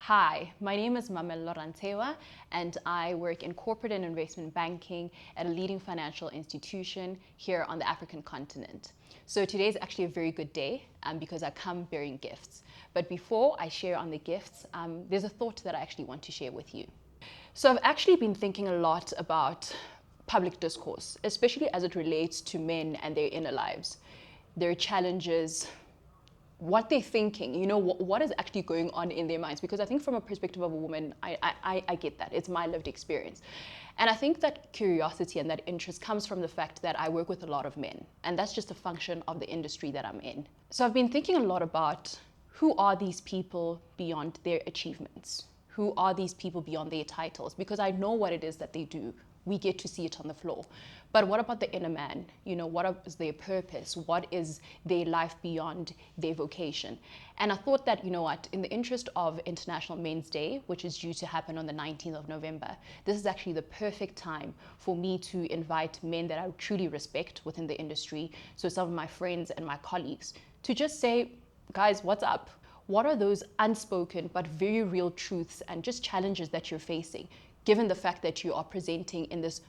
Hi, my name is Mamel Lorantewa and I work in corporate and investment banking at a leading financial institution here on the African continent. So today is actually a very good day because I come bearing gifts. But before I share on the gifts, there's a thought that I actually want to share with you. So I've actually been thinking a lot about public discourse, especially as it relates to men and their inner lives, their challenges, what they're thinking, what is actually going on in their minds. Because I think from a perspective of a woman, I get that. It's my lived experience. And I think that curiosity and that interest comes from the fact that I work with a lot of men. And that's just a function of the industry that I'm in. So I've been thinking a lot about who are these people beyond their achievements? Who are these people beyond their titles? Because I know what it is that they do. We get to see it on the floor. But what about the inner man? What is their purpose? What is their life beyond their vocation? And I thought that, in the interest of International Men's Day, which is due to happen on the 19th of November, this is actually the perfect time for me to invite men that I truly respect within the industry. So some of my friends and my colleagues to just say, guys, what's up? What are those unspoken but very real truths and just challenges that you're facing, given the fact that you are presenting in this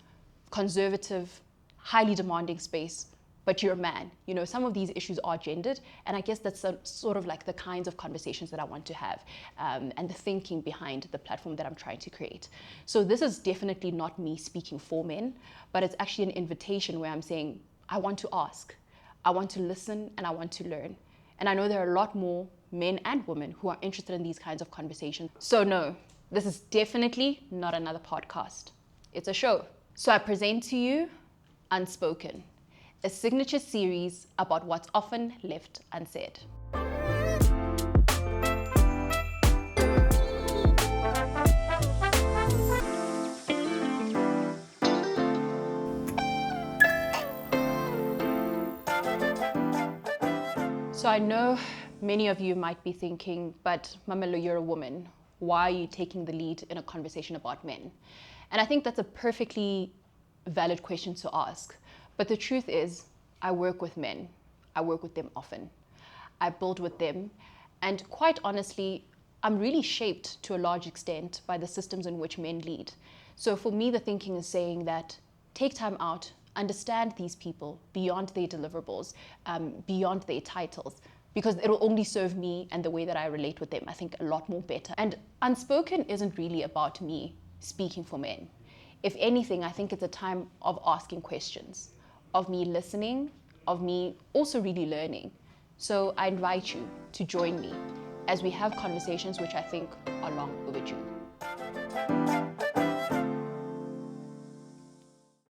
conservative, highly demanding space, but you're a man? Some of these issues are gendered, and I guess that's sort of like the kinds of conversations that I want to have, and the thinking behind the platform that I'm trying to create. So this is definitely not me speaking for men, but it's actually an invitation where I'm saying, I want to ask, I want to listen, and I want to learn. And I know there are a lot more men and women who are interested in these kinds of conversations. So no, this is definitely not another podcast. It's a show. So I present to you Unspoken, a signature series about what's often left unsaid. So I know many of you might be thinking, but Mamelo, you're a woman. Why are you taking the lead in a conversation about men? And I think that's a perfectly valid question to ask. But the truth is, I work with men. I work with them often. I build with them. And quite honestly, I'm really shaped to a large extent by the systems in which men lead. So for me, the thinking is saying that take time out, understand these people beyond their deliverables, beyond their titles, because it'll only serve me and the way that I relate with them, I think, a lot more better. And Unspoken isn't really about me speaking for men. If anything, I think it's a time of asking questions, of me listening, of me also really learning. So I invite you to join me as we have conversations which I think are long overdue.